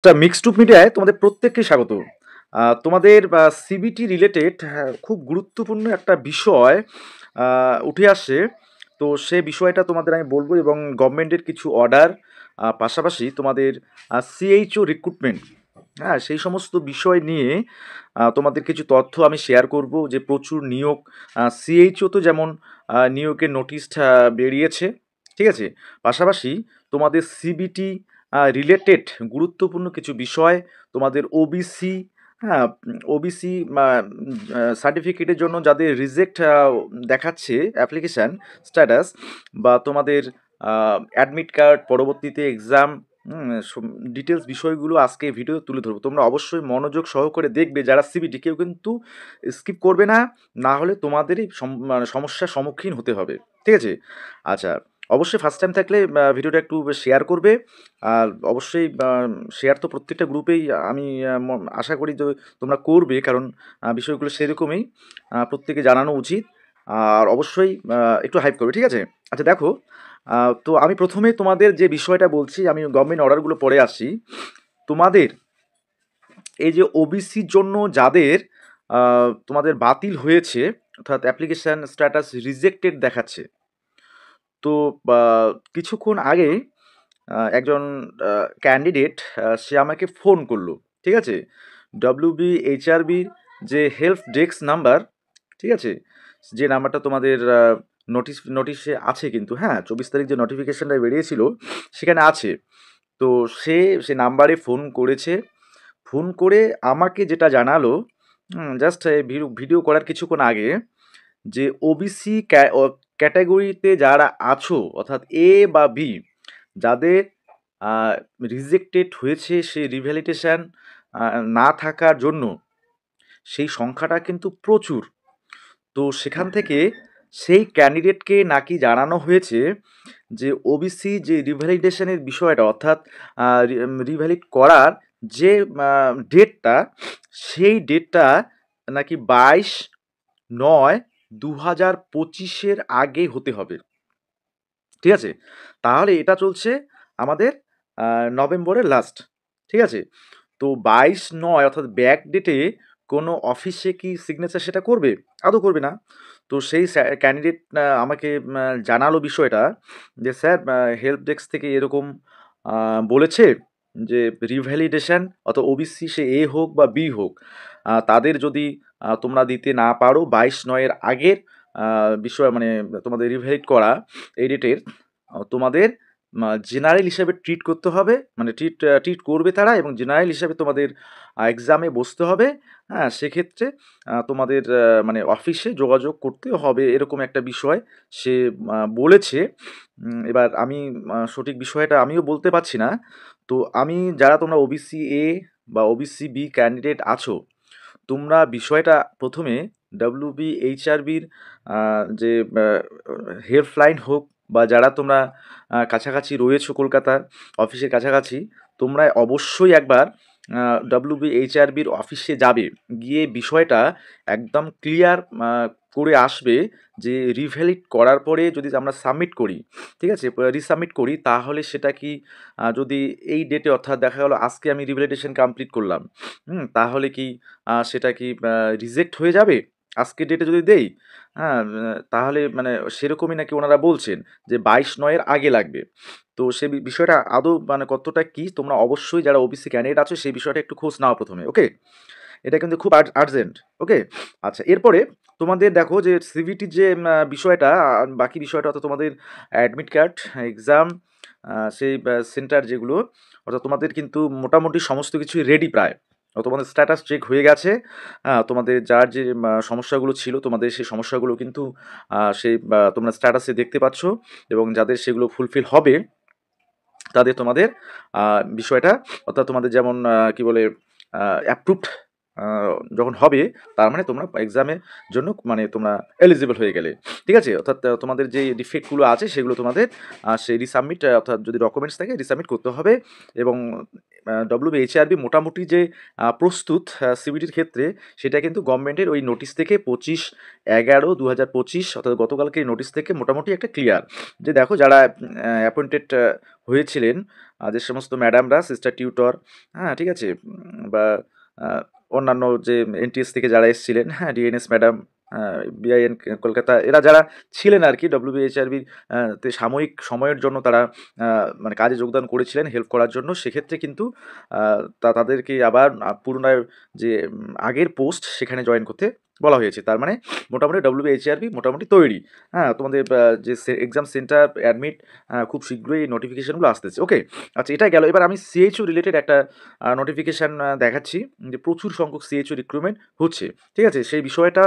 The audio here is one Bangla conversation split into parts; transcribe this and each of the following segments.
মিক্সড টুপ মিডিয়ায় তোমাদের প্রত্যেককে স্বাগত। তোমাদের সিবিটি রিলেটেড খুব গুরুত্বপূর্ণ একটা বিষয় উঠে আসছে। তো সে বিষয়টা তোমাদের আমি বলবো এবং গভর্নমেন্টের কিছু অর্ডার, পাশাপাশি তোমাদের সিএইচও রিক্রুটমেন্ট, হ্যাঁ, সেই সমস্ত বিষয় নিয়ে তোমাদের কিছু তথ্য আমি শেয়ার করব। যে প্রচুর নিয়োগ, সিএইচও তো যেমন নিয়োগের নোটিশটা বেরিয়েছে, ঠিক আছে। পাশাপাশি তোমাদের সিবিটি রিলেটেড গুরুত্বপূর্ণ কিছু বিষয়, তোমাদের ওবিসি, হ্যাঁ, ওবিসি সার্টিফিকেটের জন্য যাদের রিজেক্ট দেখাচ্ছে অ্যাপ্লিকেশান স্ট্যাটাস, বা তোমাদের অ্যাডমিট কার্ড, পরবর্তীতে এক্সাম, ডিটেলস বিষয়গুলো আজকে ভিডিও তুলে ধরবো। তোমরা অবশ্যই মনোযোগ সহকারে দেখবে, যারা সিবিটি, কেউ কিন্তু স্কিপ করবে না, না হলে তোমাদেরই সমস্যার সম্মুখীন হতে হবে, ঠিক আছে। আচ্ছা, অবশ্যই ফার্স্ট টাইম থাকলে ভিডিওটা একটু শেয়ার করবে। আর অবশ্যই শেয়ার তো প্রত্যেকটা গ্রুপেই আমি আশা করি যে তোমরা করবে, কারণ বিষয়গুলো সেরকমই প্রত্যেকে জানানো উচিত। আর অবশ্যই একটু হাইপ করবে, ঠিক আছে। আচ্ছা দেখো, তো আমি প্রথমে তোমাদের যে বিষয়টা বলছি, আমি গভর্নমেন্ট অর্ডারগুলো পরে আসি। তোমাদের এই যে ওবিসির জন্য যাদের তোমাদের বাতিল হয়েছে, অর্থাৎ অ্যাপ্লিকেশান স্ট্যাটাস রিজেক্টেড দেখাচ্ছে, তো কিছুক্ষণ আগে একজন ক্যান্ডিডেট সে আমাকে ফোন করলো, ঠিক আছে। WBHRBর যে হেল্প ডেস্ক নাম্বার, ঠিক আছে, যে নাম্বারটা তোমাদের নোটিশে আছে কিন্তু, হ্যাঁ, 24 তারিখ যে নোটিফিকেশানটা বেরিয়েছিল সেখানে আছে। তো সে নাম্বারে ফোন করেছে। ফোন করে আমাকে যেটা জানালো, জাস্ট ভিডিও করার কিছুক্ষণ আগে, যে ওবিসি ক্যাটাগরিতে যারা আছো, অর্থাৎ এ বা বি, যাদের রিজেক্টেড হয়েছে সেই রিভ্যালিডেশন না থাকার জন্য, সেই সংখ্যাটা কিন্তু প্রচুর। তো সেখান থেকে সেই ক্যান্ডিডেটকে নাকি জানানো হয়েছে যে ওবিসি যে রিভ্যালিডেশনের বিষয়টা, অর্থাৎ রিভ্যালিড করার যে ডেটটা, সেই ডেটটা নাকি 22/9/2025 আগে হতে হবে, ঠিক আছে। তাহলে এটা চলছে আমাদের নভেম্বরের লাস্ট, ঠিক আছে। তো 22/9 অর্থাৎ ব্যাক ডেটে কোনো অফিসে কি সিগনেচার সেটা করবে? আদৌ করবে না। তো সেই ক্যান্ডিডেট আমাকে জানালো বিষয়টা, যে স্যার, হেল্প ডেস্ক থেকে এরকম বলেছে যে রিভ্যালিডেশন, অর্থাৎ ওবিসি সে এ হোক বা বি হোক, তাদের যদি তোমরা দিতে না পারো 22/9 আগের বিষয়, মানে তোমাদের রিভ্যালিড করা এই ডেটের, তোমাদের জেনারেল হিসাবে ট্রিট করতে হবে, মানে ট্রিট করবে তারা, এবং জেনারেল হিসাবে তোমাদের এক্সামে বসতে হবে। হ্যাঁ, সেক্ষেত্রে তোমাদের মানে অফিসে যোগাযোগ করতে হবে, এরকম একটা বিষয় সে বলেছে। এবার আমি সঠিক বিষয়টা আমিও বলতে পারছি না। তো আমি, যারা তোমরা ওবিসি এ বা ওবিসি বি ক্যান্ডিডেট আছো, তোমরা বিষয়টা প্রথমে WBHRBর যে হেল্পলাইন হোক, বা যারা তোমরা কাছাকাছি রয়েছো কলকাতা অফিসের কাছাকাছি, তোমরা অবশ্যই একবার WBHRBর অফিসে যাবে, গিয়ে বিষয়টা একদম ক্লিয়ার করে আসবে, যে রিভ্যালিড করার পরে যদি আমরা সাবমিট করি, ঠিক আছে, রিসাবমিট করি, তাহলে সেটা কি যদি এই ডেটে, অর্থাৎ দেখা গেলো আজকে আমি রিভ্যালিডেশন কমপ্লিট করলাম, তাহলে কি সেটা কি রিজেক্ট হয়ে যাবে আজকের ডেটে যদি দেই? হ্যাঁ, তাহলে মানে সেরকমই নাকি ওনারা বলছেন যে 22/9 আগে লাগবে। তো সে বিষয়টা আদৌ মানে কতটা কি, তোমরা অবশ্যই যারা ওবিসি ক্যান্ডিডেট আছো সেই বিষয়টা একটু খোঁজ নাও প্রথমে, ওকে। এটা কিন্তু খুব আর্জেন্ট, ওকে। আচ্ছা, এরপরে তোমাদের দেখো যে সিভিটির যে বিষয়টা, বাকি বিষয়টা, অর্থাৎ তোমাদের অ্যাডমিট কার্ড, এক্সাম, সেই সেন্টার যেগুলো, অর্থাৎ তোমাদের কিন্তু মোটামুটি সমস্ত কিছুই রেডি প্রায়। তোমাদের স্ট্যাটাস চেক হয়ে গেছে। তোমাদের যার যে সমস্যাগুলো ছিল, তোমাদের সেই সমস্যাগুলো কিন্তু সেই তোমরা স্ট্যাটাসে দেখতে পাচ্ছ, এবং যাদের সেগুলো ফুলফিল হবে তাদের তোমাদের বিষয়টা, অর্থাৎ তোমাদের যেমন কি বলে অ্যাপ্রুভড যখন হবে, তার মানে তোমরা এক্সামের জন্য মানে তোমরা এলিজিবল হয়ে গেলে, ঠিক আছে। অর্থাৎ তোমাদের যে ডিফেক্টগুলো আছে সেগুলো তোমাদের সেই রিসাবমিট, অর্থাৎ যদি ডকুমেন্টস থাকে রিসাবমিট করতে হবে, এবং WBHRB মোটামুটি যে প্রস্তুত সিবিটির ক্ষেত্রে, সেটা কিন্তু গভর্নমেন্টের ওই নোটিশ থেকে 25/11/2025 অর্থাৎ গতকালকে এই নোটিশ থেকে মোটামুটি একটা ক্লিয়ার যে দেখো যারা অ্যাপয়েন্টেড হয়েছিলেন, যে সমস্ত ম্যাডামরা, সিস্টার টিউটর, হ্যাঁ ঠিক আছে, বা আহ, অন্যান্য যে NTS থেকে যারা এসেছিলেন, হ্যাঁ DNS ম্যাডাম, BIN কলকাতা, এরা যারা ছিলেন আর কি WBHRB তে সাময়িক সময়ের জন্য তারা মানে কাজে যোগদান করেছিলেন হেল্প করার জন্য, সেক্ষেত্রে কিন্তু তাদেরকে আবার পুনরায় যে আগের পোস্ট সেখানে জয়েন করতে বলা হয়েছে। তার মানে মোটামুটি WBHRB মোটামুটি তৈরি। হ্যাঁ, তোমাদের যে এক্সাম সেন্টার অ্যাডমিট খুব শীঘ্রই নোটিফিকেশনগুলো আসতেছে। ওকে, আচ্ছা এটা গেল। এবার আমি CHO রিলেটেড একটা নোটিফিকেশান দেখাচ্ছি যে প্রচুর সংখ্যক CHO রিক্রুটমেন্ট হচ্ছে। ঠিক আছে, সেই বিষয়টা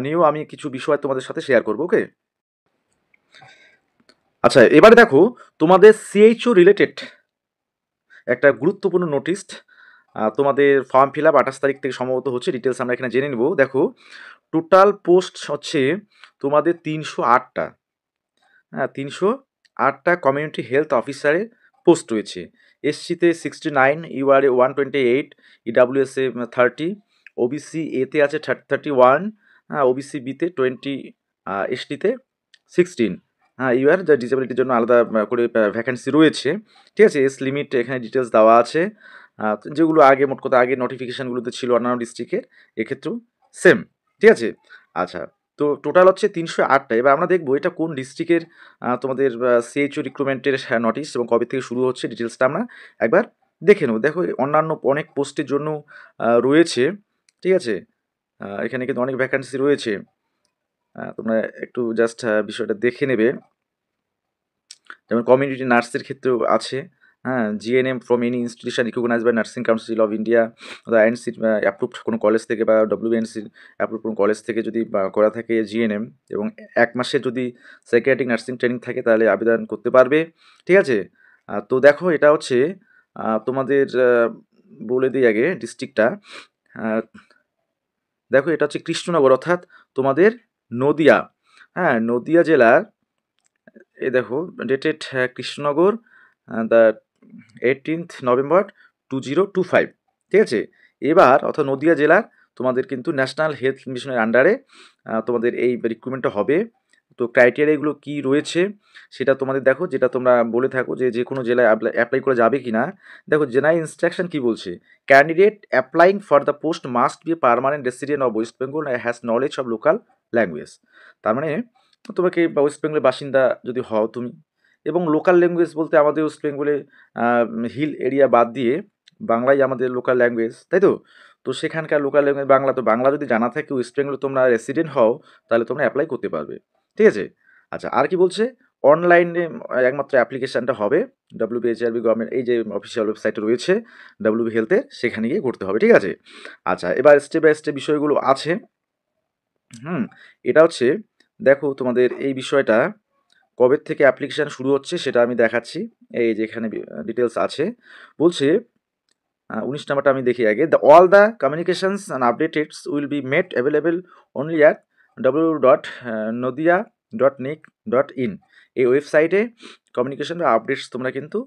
নিয়েও আমি কিছু বিষয় তোমাদের সাথে শেয়ার করবো। ওকে, আচ্ছা এবারে দেখো তোমাদের CHO রিলেটেড একটা গুরুত্বপূর্ণ নোটিশ। তোমাদের ফর্ম ফিল আপ 28 তারিখ থেকে সম্ভবত হচ্ছে, ডিটেলস আমরা এখানে জেনে নেব। দেখো টোটাল পোস্ট হচ্ছে তোমাদের 308টা। হ্যাঁ, 308টা কমিউনিটি হেলথ অফিসারের পোস্ট রয়েছে। SC-তে 69, UR-এ 128, EWS-এ 30, OBC A-তে আছে 31, হ্যাঁ OBC B-তে 20, ST-তে 16। হ্যাঁ UR যা ডিসেবিলিটির জন্য আলাদা করে ভ্যাকেন্সি রয়েছে। ঠিক আছে, এজ লিমিট এখানে ডিটেলস দেওয়া আছে, যেগুলো আগে মোট কথা আগে নোটিফিকেশানগুলোতে ছিল অন্যান্য ডিস্ট্রিক্টের, এক্ষেত্রেও সেম। ঠিক আছে, আচ্ছা তো টোটাল হচ্ছে 308টা। এবার আমরা দেখবো এটা কোন ডিস্ট্রিক্টের তোমাদের CHO রিক্রুটমেন্টের নোটিশ এবং কবে থেকে শুরু হচ্ছে, ডিটেলসটা আমরা একবার দেখে নেব। দেখো অন্যান্য অনেক পোস্টের জন্য রয়েছে। ঠিক আছে, এখানে কিন্তু অনেক ভ্যাকান্সি রয়েছে, তোমরা একটু জাস্ট বিষয়টা দেখে নেবে। যেমন কমিউনিটি নার্সের ক্ষেত্রেও আছে, হ্যাঁ GNM from any institution recognised by nursing council of India, INC approved কোনো কলেজ থেকে বা WNC অ্যাপ্রুভ কোনো কলেজ থেকে যদি করা থাকে GNM, এবং 1 মাসের যদি সাইকিয়াট্রিক নার্সিং ট্রেনিং থাকে তাহলে আবেদন করতে পারবে। ঠিক আছে, তো দেখো এটা হচ্ছে তোমাদের বলে দিই আগে ডিস্ট্রিক্টটা। দেখো এটা হচ্ছে কৃষ্ণনগর, অর্থাৎ তোমাদের নদিয়া। হ্যাঁ নদিয়া জেলার, এই দেখো dated Krishnanagar, the 18th November 2025। ঠিক আছে, এবার অর্থাৎ নদিয়া জেলার তোমাদের কিন্তু ন্যাশনাল হেলথ মিশনের আন্ডারে তোমাদের এই রিক্রুটমেন্টটা হবে। তো ক্রাইটেরিয়াগুলো কি রয়েছে সেটা তোমাদের দেখো, যেটা তোমরা বলে থাকো যে যে কোনো জেলায় অ্যাপ্লাই করা যাবে কি না। দেখো জেনারেল ইনস্ট্রাকশন কি বলছে, candidate applying for the post must be permanent resident of West Bengal has knowledge of local language. তার মানে তোমাকে ওয়েস্ট বেঙ্গলের বাসিন্দা যদি হও তুমি, এবং লোকাল ল্যাঙ্গুয়েজ বলতে আমাদের ওয়েস্ট বেঙ্গলে হিল এরিয়া বাদ দিয়ে বাংলাই আমাদের লোকাল ল্যাঙ্গুয়েজ, তাই তো। তো সেখানকার লোকাল ল্যাঙ্গুয়েজ বাংলা, তো বাংলা যদি জানা থাকে ওয়েস্ট বেঙ্গলে তোমরা রেসিডেন্ট হও তাহলে তোমরা অ্যাপ্লাই করতে পারবে। ঠিক আছে, আচ্ছা আর কি বলছে, অনলাইনে একমাত্র অ্যাপ্লিকেশানটা হবে WBHRB গভর্নমেন্ট এই যে অফিসিয়াল ওয়েবসাইটে রয়েছে WB হেলথের, সেখানে গিয়ে করতে হবে। ঠিক আছে, আচ্ছা এবার স্টেপ বাই স্টেপ বিষয়গুলো আছে। এটা হচ্ছে দেখো তোমাদের এই বিষয়টা কবে থেকে অ্যাপ্লিকেশান শুরু হচ্ছে সেটা আমি দেখাচ্ছি। এই যে এখানে ডিটেলস আছে, বলছে 19 নাম্বারটা আমি দেখি আগে। All the communications and updates will be made available only at www.nodia.nic.in। এই ওয়েবসাইটে কমিউনিকেশন বা আপডেটস তোমরা কিন্তু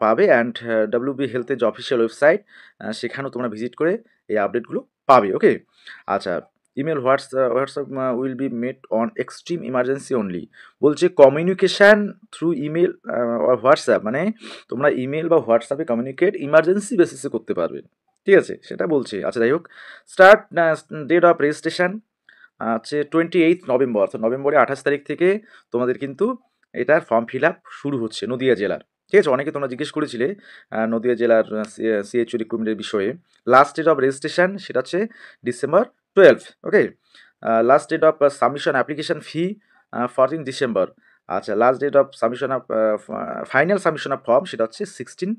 পাবে, অ্যান্ড WB হেলথের যে অফিসিয়াল ওয়েবসাইট সেখানেও তোমরা ভিজিট করে এই আপডেটগুলো পাবে। ওকে, আচ্ছা email WhatsApp will be made on extreme emergency only. বলছে কমিউনিকেশান থ্রু ইমেল হোয়াটসঅ্যাপ, মানে তোমরা ইমেল বা হোয়াটসঅ্যাপে কমিউনিকেট ইমার্জেন্সি বেসিসে করতে পারবে। ঠিক আছে, সেটা বলছে। আচ্ছা যাই হোক, স্টার্ট ডেট অফ রেজিস্ট্রেশন হচ্ছে 28 নভেম্বর, অর্থাৎ নভেম্বরের 28 তারিখ থেকে তোমাদের কিন্তু এটার ফর্ম ফিল আপ শুরু হচ্ছে নদিয়া জেলার। ঠিক আছে, অনেকে তোমরা জিজ্ঞেস করেছিলে নদিয়া জেলার CHO রিক্রুটমেন্টের বিষয়ে। লাস্ট ডেট অফ রেজিস্ট্রেশন সেটা হচ্ছে December 12। Okay, last date of submission application fee 14 December. আচ্ছা last date of submission of final submission of form সেটা হচ্ছে 16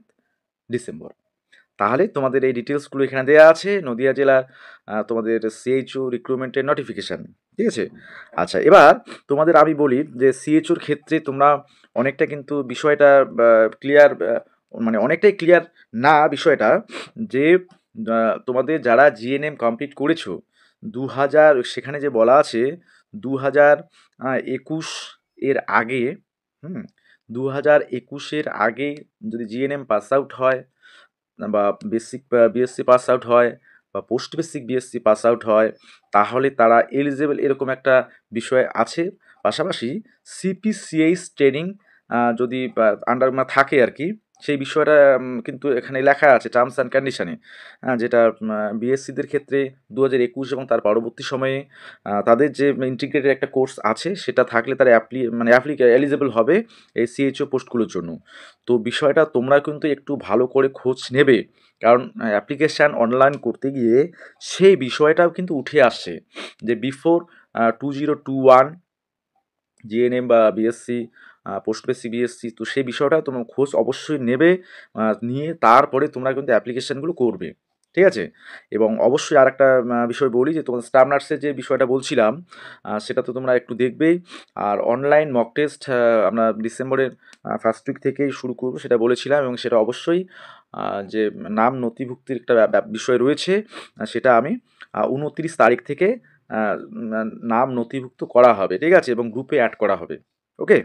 ডিসেম্বর। তাহলে তোমাদের এই ডিটেলসগুলো এখানে দেওয়া আছে নদিয়া জেলার তোমাদের CHO রিক্রুটমেন্টের নোটিফিকেশান। ঠিক আছে, আচ্ছা এবার তোমাদের আমি বলি যে CHOর ক্ষেত্রে তোমরা অনেকটা কিন্তু বিষয়টা ক্লিয়ার, মানে অনেকটাই ক্লিয়ার না বিষয়টা, যে তোমাদের যারা GNM কমপ্লিট করেছো 2000, সেখানে যে বলা আছে 2021 এর আগে, 2021-এর আগে যদি GNM পাস আউট হয় বা বেসিক বিএসসি পাস আউট হয় বা post basic BSc pass out হয়, তাহলে তারা এলিজেবল, এরকম একটা বিষয় আছে। পাশাপাশি সিপিসিএইচ ট্রেনিং যদি আন্ডার থাকে আর কি, সেই বিষয়টা কিন্তু এখানে লেখা আছে টার্মস অ্যান্ড কন্ডিশনে, যেটা বিএসসিদের ক্ষেত্রে 2021 এবং তার পরবর্তী সময়ে তাদের যে ইন্টিগ্রেটেড একটা কোর্স আছে সেটা থাকলে তারা এলিজেবল হবে এই সিএইচও পোস্টগুলোর জন্য। তো বিষয়টা তোমরা কিন্তু একটু ভালো করে খোঁজ নেবে, কারণ অ্যাপ্লিকেশান অনলাইন করতে গিয়ে সেই বিষয়টাও কিন্তু উঠে আসছে যে বিফোর 2021 জিএনএম বা বিএসসি পোস্ট বেসিক বিএসসি, তো সেই বিষয়টা তোমরা খোঁজ অবশ্যই নেবে, নিয়ে তারপরে তোমরা কিন্তু অ্যাপ্লিকেশানগুলো করবে, ঠিক আছে? এবং অবশ্যই আর একটা বিষয় বলি, যে তোমাদের স্টাফ নার্সের যে বিষয়টা বলছিলাম সেটা তো তোমরা একটু দেখবেই। আর অনলাইন মক টেস্ট আমরা ডিসেম্বরের ফার্স্ট উইক থেকেই শুরু করবো সেটা বলেছিলাম, এবং সেটা অবশ্যই যে নাম নথিভুক্তির একটা বিষয় রয়েছে, সেটা আমি 29 তারিখ থেকে নাম নথিভুক্ত করা হবে, ঠিক আছে? এবং গ্রুপে অ্যাড করা হবে। ওকে?